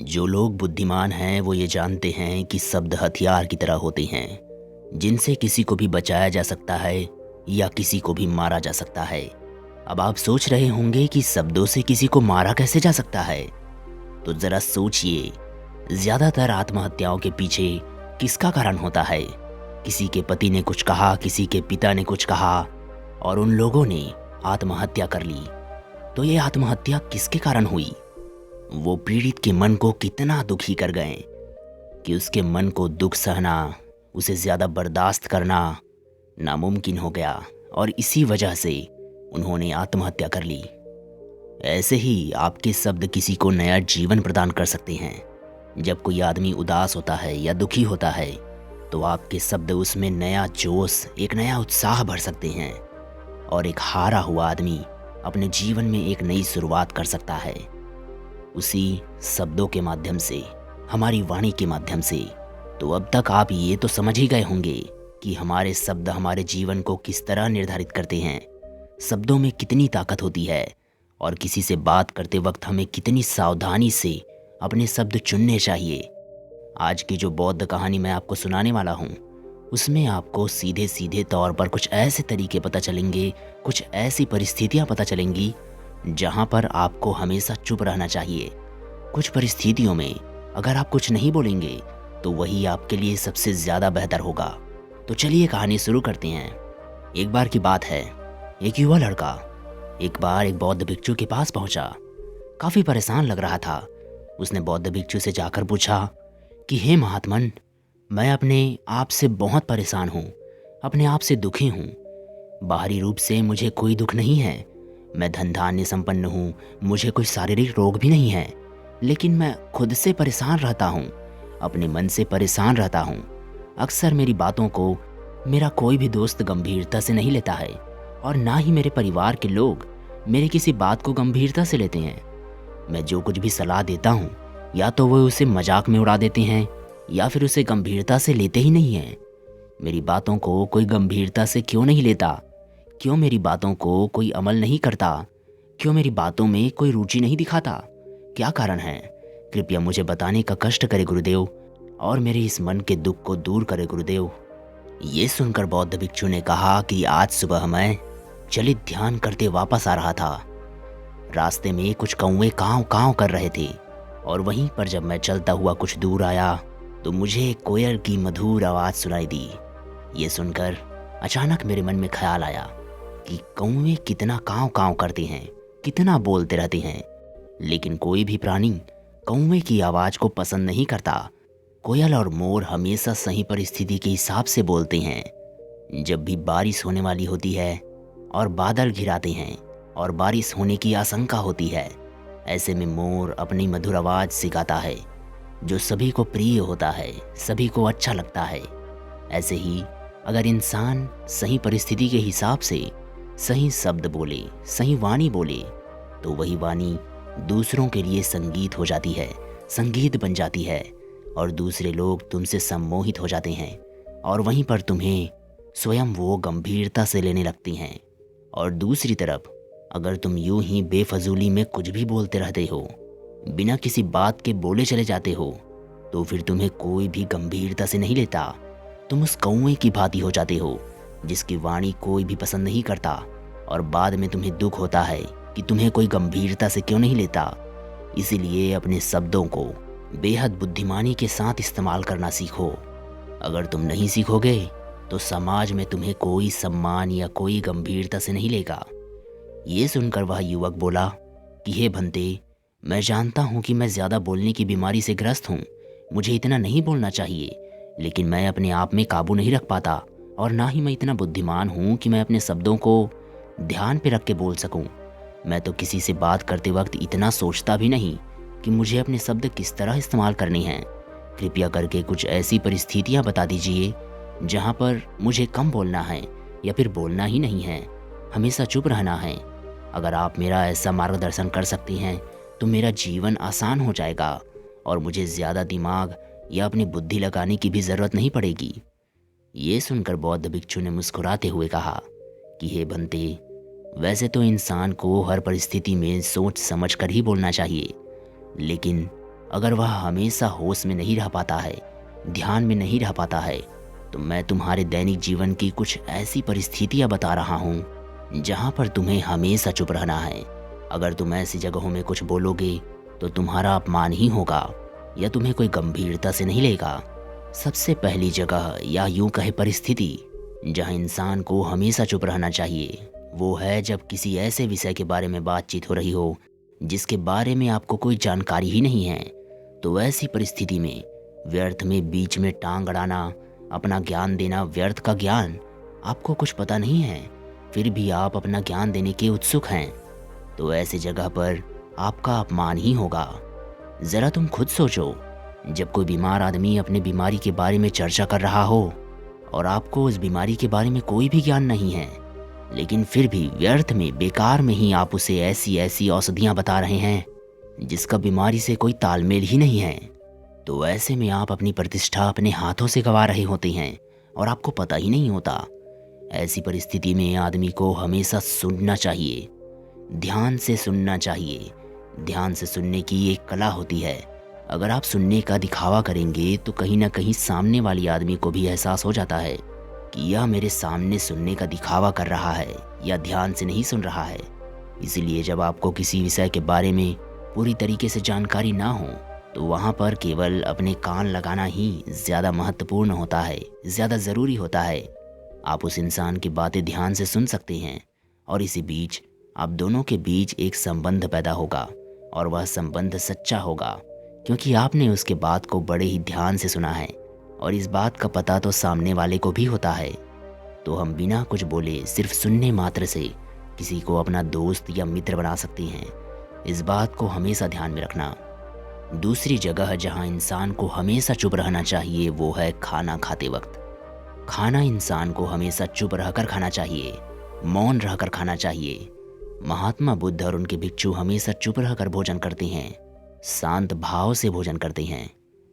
जो लोग बुद्धिमान हैं वो ये जानते हैं कि शब्द हथियार की तरह होते हैं जिनसे किसी को भी बचाया जा सकता है या किसी को भी मारा जा सकता है। अब आप सोच रहे होंगे कि शब्दों से किसी को मारा कैसे जा सकता है, तो जरा सोचिए, ज्यादातर आत्महत्याओं के पीछे किसका कारण होता है? किसी के पति ने कुछ कहा, किसी के पिता ने कुछ कहा और उन लोगों ने आत्महत्या कर ली। तो ये आत्महत्या किसके कारण हुई? वो पीड़ित के मन को कितना दुखी कर गए कि उसके मन को दुख सहना, उसे ज़्यादा बर्दाश्त करना नामुमकिन हो गया और इसी वजह से उन्होंने आत्महत्या कर ली। ऐसे ही आपके शब्द किसी को नया जीवन प्रदान कर सकते हैं। जब कोई आदमी उदास होता है या दुखी होता है तो आपके शब्द उसमें नया जोश, एक नया उत्साह भर सकते हैं और एक हारा हुआ आदमी अपने जीवन में एक नई शुरुआत कर सकता है उसी शब्दों के माध्यम से, हमारी वाणी के माध्यम से। तो अब तक आप ये तो समझ ही गए होंगे कि हमारे शब्द हमारे जीवन को किस तरह निर्धारित करते हैं, शब्दों में कितनी ताकत होती है और किसी से बात करते वक्त हमें कितनी सावधानी से अपने शब्द चुनने चाहिए। आज की जो बौद्ध कहानी मैं आपको सुनाने वाला हूँ उसमें आपको सीधे सीधे तौर पर कुछ ऐसे तरीके पता चलेंगे, कुछ ऐसी परिस्थितियाँ पता चलेंगी जहाँ पर आपको हमेशा चुप रहना चाहिए। कुछ परिस्थितियों में अगर आप कुछ नहीं बोलेंगे तो वही आपके लिए सबसे ज़्यादा बेहतर होगा। तो चलिए कहानी शुरू करते हैं। एक बार की बात है, एक युवा लड़का एक बार एक बौद्ध भिक्षु के पास पहुंचा। काफ़ी परेशान लग रहा था। उसने बौद्ध भिक्षु से जाकर पूछा कि हे महात्मन, मैं अपने आप से बहुत परेशान हूँ, अपने आप से दुखी हूँ। बाहरी रूप से मुझे कोई दुख नहीं है, मैं धन धान्य संपन्न हूँ, मुझे कोई शारीरिक रोग भी नहीं है, लेकिन मैं खुद से परेशान रहता हूँ, अपने मन से परेशान रहता हूँ। अक्सर मेरी बातों को मेरा कोई भी दोस्त गंभीरता से नहीं लेता है और ना ही मेरे परिवार के लोग मेरी किसी बात को गंभीरता से लेते हैं। मैं जो कुछ भी सलाह देता हूँ या तो वो उसे मजाक में उड़ा देते हैं या फिर उसे गंभीरता से लेते ही नहीं हैं। मेरी बातों को कोई गंभीरता से क्यों नहीं लेता? क्यों मेरी बातों को कोई अमल नहीं करता? क्यों मेरी बातों में कोई रुचि नहीं दिखाता? क्या कारण है? कृपया मुझे बताने का कष्ट करे गुरुदेव और मेरे इस मन के दुख को दूर करे गुरुदेव। ये सुनकर बौद्ध भिक्षु ने कहा कि आज सुबह मैं चलित ध्यान करते वापस आ रहा था। रास्ते में कुछ कौवे कांव कांव कर रहे थे और वहीं पर जब मैं चलता हुआ कुछ दूर आया तो मुझे कोयल की मधुर आवाज़ सुनाई दी। ये सुनकर अचानक मेरे मन में ख्याल आया कि कौवे कितना कांव कांव करते हैं, कितना बोलते रहते हैं, लेकिन कोई भी प्राणी कौवे की आवाज़ को पसंद नहीं करता। कोयल और मोर हमेशा सही परिस्थिति के हिसाब से बोलते हैं। जब भी बारिश होने वाली होती है और बादल घिराते हैं और बारिश होने की आशंका होती है, ऐसे में मोर अपनी मधुर आवाज़ से गाता है जो सभी को प्रिय होता है, सभी को अच्छा लगता है। ऐसे ही अगर इंसान सही परिस्थिति के हिसाब से सही शब्द बोले, सही वाणी बोले, तो वही वाणी दूसरों के लिए संगीत हो जाती है, संगीत बन जाती है और दूसरे लोग तुमसे सम्मोहित हो जाते हैं और वहीं पर तुम्हें स्वयं वो गंभीरता से लेने लगती हैं। और दूसरी तरफ अगर तुम यूं ही बेफजूली में कुछ भी बोलते रहते हो, बिना किसी बात के बोले चले जाते हो, तो फिर तुम्हें कोई भी गंभीरता से नहीं लेता। तुम उस कौवे की भांति हो जाते हो जिसकी वाणी कोई भी पसंद नहीं करता और बाद में तुम्हें दुख होता है कि तुम्हें कोई गंभीरता से क्यों नहीं लेता। इसीलिए अपने शब्दों को बेहद बुद्धिमानी के साथ इस्तेमाल करना सीखो। अगर तुम नहीं सीखोगे तो समाज में तुम्हें कोई सम्मान या कोई गंभीरता से नहीं लेगा। ये सुनकर वह युवक बोला कि हे भंते, मैं जानता हूँ कि मैं ज़्यादा बोलने की बीमारी से ग्रस्त हूँ, मुझे इतना नहीं बोलना चाहिए, लेकिन मैं अपने आप में काबू नहीं रख पाता और ना ही मैं इतना बुद्धिमान हूँ कि मैं अपने शब्दों को ध्यान पे रख के बोल सकूँ। मैं तो किसी से बात करते वक्त इतना सोचता भी नहीं कि मुझे अपने शब्द किस तरह इस्तेमाल करने हैं। कृपया करके कुछ ऐसी परिस्थितियाँ बता दीजिए जहाँ पर मुझे कम बोलना है या फिर बोलना ही नहीं है, हमेशा चुप रहना है। अगर आप मेरा ऐसा मार्गदर्शन कर सकती हैं तो मेरा जीवन आसान हो जाएगा और मुझे ज़्यादा दिमाग या अपनी बुद्धि लगाने की भी ज़रूरत नहीं पड़ेगी। ये सुनकर बौद्ध भिक्षु ने मुस्कुराते हुए कहा कि हे बंते, वैसे तो इंसान को हर परिस्थिति में सोच समझ कर ही बोलना चाहिए, लेकिन अगर वह हमेशा होश में नहीं रह पाता है, ध्यान में नहीं रह पाता है, तो मैं तुम्हारे दैनिक जीवन की कुछ ऐसी परिस्थितियां बता रहा हूँ जहाँ पर तुम्हें हमेशा चुप रहना है। अगर तुम ऐसी जगहों में कुछ बोलोगे तो तुम्हारा अपमान ही होगा या तुम्हें कोई गंभीरता से नहीं लेगा। सबसे पहली जगह या यूं कहे परिस्थिति जहां इंसान को हमेशा चुप रहना चाहिए, वो है जब किसी ऐसे विषय के बारे में बातचीत हो रही हो जिसके बारे में आपको कोई जानकारी ही नहीं है। तो ऐसी परिस्थिति में व्यर्थ में बीच में टांग अड़ाना, अपना ज्ञान देना, व्यर्थ का ज्ञान, आपको कुछ पता नहीं है फिर भी आप अपना ज्ञान देने के उत्सुक हैं, तो ऐसी जगह पर आपका अपमान ही होगा। ज़रा तुम खुद सोचो, जब कोई बीमार आदमी अपने बीमारी के बारे में चर्चा कर रहा हो और आपको उस बीमारी के बारे में कोई भी ज्ञान नहीं है, लेकिन फिर भी व्यर्थ में बेकार में ही आप उसे ऐसी ऐसी औषधियाँ बता रहे हैं जिसका बीमारी से कोई तालमेल ही नहीं है, तो ऐसे में आप अपनी प्रतिष्ठा अपने हाथों से गंवा रहे होते हैं और आपको पता ही नहीं होता। ऐसी परिस्थिति में आदमी को हमेशा सुनना चाहिए, ध्यान से सुनना चाहिए। ध्यान से सुनने की एक कला होती है। अगर आप सुनने का दिखावा करेंगे तो कहीं ना कहीं सामने वाली आदमी को भी एहसास हो जाता है कि यह मेरे सामने सुनने का दिखावा कर रहा है या ध्यान से नहीं सुन रहा है। इसीलिए जब आपको किसी विषय के बारे में पूरी तरीके से जानकारी ना हो तो वहाँ पर केवल अपने कान लगाना ही ज़्यादा महत्वपूर्ण होता है, ज़्यादा ज़रूरी होता है। आप उस इंसान की बातें ध्यान से सुन सकते हैं और इसी बीच आप दोनों के बीच एक संबंध पैदा होगा और वह संबंध सच्चा होगा क्योंकि आपने उसके बात को बड़े ही ध्यान से सुना है और इस बात का पता तो सामने वाले को भी होता है। तो हम बिना कुछ बोले सिर्फ सुनने मात्र से किसी को अपना दोस्त या मित्र बना सकते हैं। इस बात को हमेशा ध्यान में रखना। दूसरी जगह जहां इंसान को हमेशा चुप रहना चाहिए वो है खाना खाते वक्त। खाना इंसान को हमेशा चुप रहकर खाना चाहिए, मौन रहकर खाना चाहिए। महात्मा बुद्ध और उनके भिक्षु हमेशा चुप रहकर भोजन करते हैं, शांत भाव से भोजन करते हैं,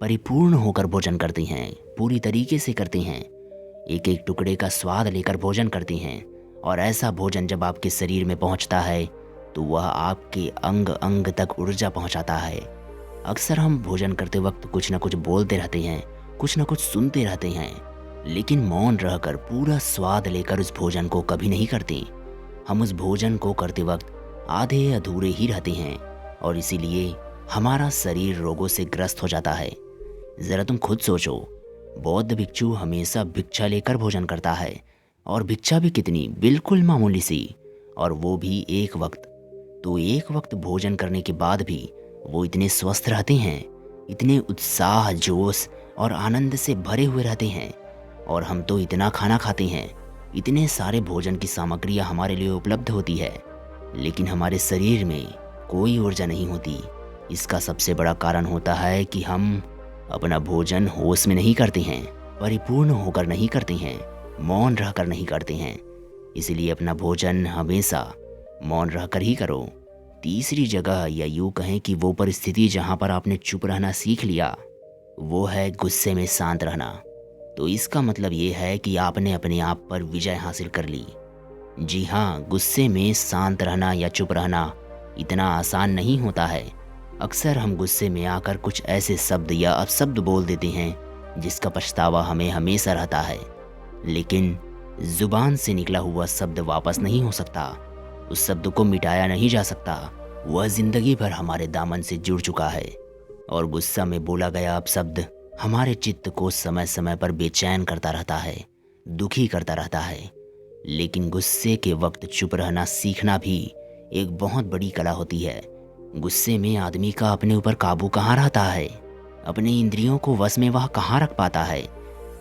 परिपूर्ण होकर भोजन करते हैं, पूरी तरीके से करते हैं, एक एक टुकड़े का स्वाद लेकर भोजन करते हैं। और ऐसा भोजन जब आपके शरीर में पहुंचता है तो वह आपके अंग अंग तक ऊर्जा पहुंचाता है। अक्सर हम भोजन करते वक्त कुछ न कुछ बोलते रहते हैं, कुछ न कुछ सुनते रहते हैं, लेकिन मौन रहकर पूरा स्वाद लेकर उस भोजन को कभी नहीं करते। हम उस भोजन को करते वक्त आधे अधूरे ही रहते हैं और इसीलिए हमारा शरीर रोगों से ग्रस्त हो जाता है। ज़रा तुम खुद सोचो, बौद्ध भिक्षु हमेशा भिक्षा लेकर भोजन करता है और भिक्षा भी कितनी, बिल्कुल मामूली सी, और वो भी एक वक्त। तो एक वक्त भोजन करने के बाद भी वो इतने स्वस्थ रहते हैं, इतने उत्साह, जोश और आनंद से भरे हुए रहते हैं। और हम तो इतना खाना खाते हैं, इतने सारे भोजन की सामग्रियाँ हमारे लिए उपलब्ध होती है, लेकिन हमारे शरीर में कोई ऊर्जा नहीं होती। इसका सबसे बड़ा कारण होता है कि हम अपना भोजन होश में नहीं करते हैं, परिपूर्ण होकर नहीं करते हैं, मौन रहकर नहीं करते हैं। इसलिए अपना भोजन हमेशा मौन रहकर ही करो। तीसरी जगह या यूँ कहें कि वो परिस्थिति जहाँ पर आपने चुप रहना सीख लिया, वो है गुस्से में शांत रहना। तो इसका मतलब ये है कि आपने अपने आप पर विजय हासिल कर ली। जी हाँ, गुस्से में शांत रहना या चुप रहना इतना आसान नहीं होता है। अक्सर हम गुस्से में आकर कुछ ऐसे शब्द या अपशब्द बोल देते हैं जिसका पछतावा हमें हमेशा रहता है, लेकिन जुबान से निकला हुआ शब्द वापस नहीं हो सकता, उस शब्द को मिटाया नहीं जा सकता। वह जिंदगी भर हमारे दामन से जुड़ चुका है और गुस्सा में बोला गया अपशब्द हमारे चित्त को समय समय पर बेचैन करता रहता है, दुखी करता रहता है। लेकिन गुस्से के वक्त चुप रहना सीखना भी एक बहुत बड़ी कला होती है। गुस्से में आदमी का अपने ऊपर काबू कहाँ रहता है, अपने इंद्रियों को वश में वह कहाँ रख पाता है।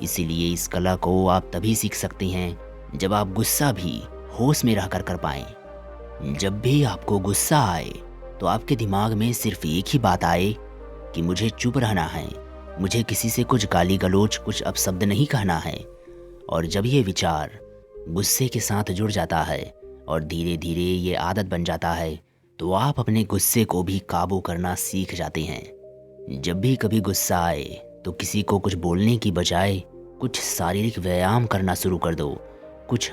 इसीलिए इस कला को आप तभी सीख सकते हैं जब आप गुस्सा भी होश में रहकर कर पाएं। जब भी आपको गुस्सा आए तो आपके दिमाग में सिर्फ एक ही बात आए कि मुझे चुप रहना है, मुझे किसी से कुछ गाली गलौज, कुछ अपशब्द नहीं कहना है। और जब ये विचार गुस्से के साथ जुड़ जाता है और धीरे धीरे ये आदत बन जाता है तो आप अपने गुस्से को भी काबू करना सीख जाते हैं। जब भी कभी गुस्सा आए तो किसी को कुछ बोलने की बजाय कुछ शारीरिक व्यायाम करना शुरू कर दो। कुछ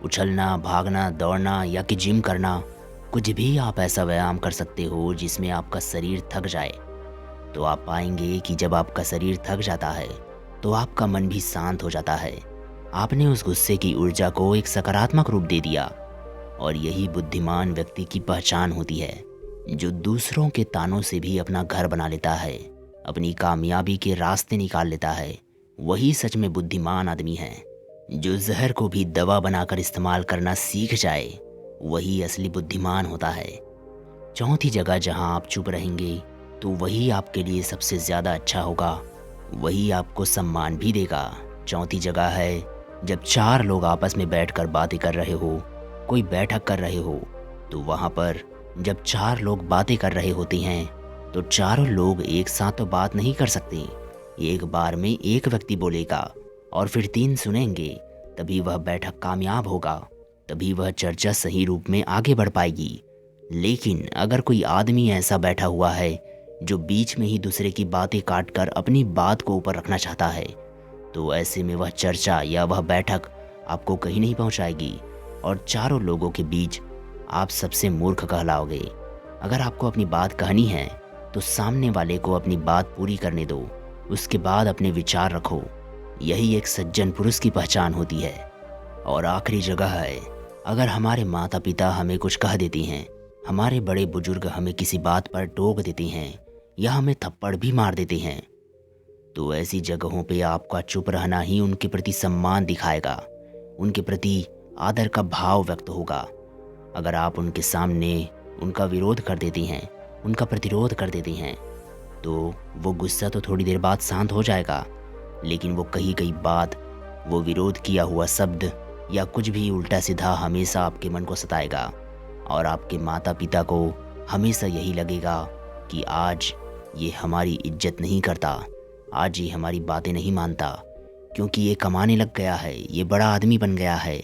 उछलना, भागना, दौड़ना या कि जिम करना, कुछ भी आप ऐसा व्यायाम कर सकते हो जिसमें आपका शरीर थक जाए। तो आप पाएंगे कि जब आपका शरीर थक जाता है तो आपका मन भी शांत हो जाता है। आपने उस गुस्से की ऊर्जा को एक सकारात्मक रूप दे दिया। और यही बुद्धिमान व्यक्ति की पहचान होती है, जो दूसरों के तानों से भी अपना घर बना लेता है, अपनी कामयाबी के रास्ते निकाल लेता है। वही सच में बुद्धिमान आदमी है। जो जहर को भी दवा बनाकर इस्तेमाल करना सीख जाए, वही असली बुद्धिमान होता है। चौथी जगह जहां आप चुप रहेंगे तो वही आपके लिए सबसे ज़्यादा अच्छा होगा, वही आपको सम्मान भी देगा। चौथी जगह है जब 4 लोग आपस में बैठकर बातें कर रहे हो, कोई बैठक कर रहे हो, तो वहाँ पर जब 4 लोग बातें कर रहे होते हैं तो चारों लोग एक साथ तो बात नहीं कर सकते। एक बार में एक व्यक्ति बोलेगा और फिर 3 सुनेंगे, तभी वह बैठक कामयाब होगा, तभी वह चर्चा सही रूप में आगे बढ़ पाएगी। लेकिन अगर कोई आदमी ऐसा बैठा हुआ है जो बीच में ही दूसरे की बातें काट कर अपनी बात को ऊपर रखना चाहता है, तो ऐसे में वह चर्चा या वह बैठक आपको कहीं नहीं पहुंचाएगी और चारों लोगों के बीच आप सबसे मूर्ख कहलाओगे। अगर आपको अपनी बात कहनी है तो सामने वाले को अपनी बात पूरी करने दो, उसके बाद अपने विचार रखो। यही एक सज्जन पुरुष की पहचान होती है। और आखिरी जगह है, अगर हमारे माता पिता हमें कुछ कह देते हैं, हमारे बड़े बुजुर्ग हमें किसी बात पर टोक देते हैं या हमें थप्पड़ भी मार देते हैं, तो ऐसी जगहों पे आपका चुप रहना ही उनके प्रति सम्मान दिखाएगा, उनके प्रति आदर का भाव व्यक्त होगा। अगर आप उनके सामने उनका विरोध कर देती हैं, उनका प्रतिरोध कर देती हैं, तो वो गुस्सा तो थोड़ी देर बाद शांत हो जाएगा, लेकिन वो कही गई बात, वो विरोध किया हुआ शब्द या कुछ भी उल्टा सीधा हमेशा आपके मन को सताएगा। और आपके माता पिता को हमेशा यही लगेगा कि आज ये हमारी इज्जत नहीं करता, आज ये हमारी बातें नहीं मानता, क्योंकि ये कमाने लग गया है, ये बड़ा आदमी बन गया है।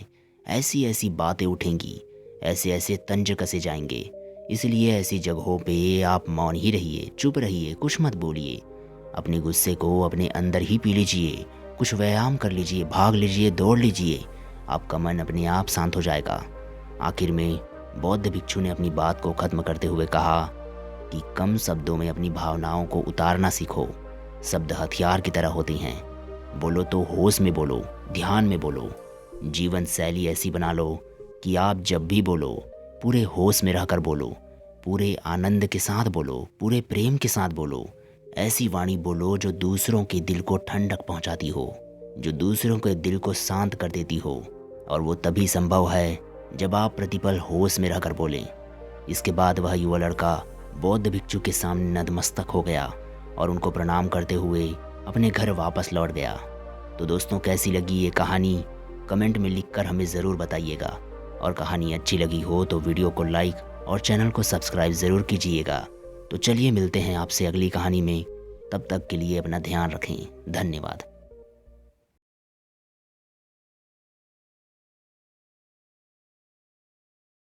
ऐसी ऐसी बातें उठेंगी, ऐसे ऐसे तंज कसे जाएंगे। इसलिए ऐसी जगहों पे आप मौन ही रहिए, चुप रहिए, कुछ मत बोलिए। अपने गुस्से को अपने अंदर ही पी लीजिए, कुछ व्यायाम कर लीजिए, भाग लीजिए, दौड़ लीजिए, आपका मन अपने आप शांत हो जाएगा। आखिर में बौद्ध भिक्षु ने अपनी बात को खत्म करते हुए कहा कि कम शब्दों में अपनी भावनाओं को उतारना सीखो। शब्द हथियार की तरह होते हैं। बोलो तो होश में बोलो, ध्यान में बोलो। जीवन शैली ऐसी बना लो कि आप जब भी बोलो पूरे होश में रहकर बोलो, पूरे आनंद के साथ बोलो, पूरे प्रेम के साथ बोलो। ऐसी वाणी बोलो जो दूसरों के दिल को ठंडक पहुंचाती हो, जो दूसरों के दिल को शांत कर देती हो। और वो तभी संभव है जब आप प्रतिपल होश में रहकर बोलें। इसके बाद वह युवा लड़का बौद्ध भिक्षु के सामने नतमस्तक हो गया और उनको प्रणाम करते हुए अपने घर वापस लौट गया। तो दोस्तों, कैसी लगी ये कहानी कमेंट में लिखकर हमें ज़रूर बताइएगा। और कहानी अच्छी लगी हो तो वीडियो को लाइक और चैनल को सब्सक्राइब ज़रूर कीजिएगा। तो चलिए मिलते हैं आपसे अगली कहानी में। तब तक के लिए अपना ध्यान रखें। धन्यवाद।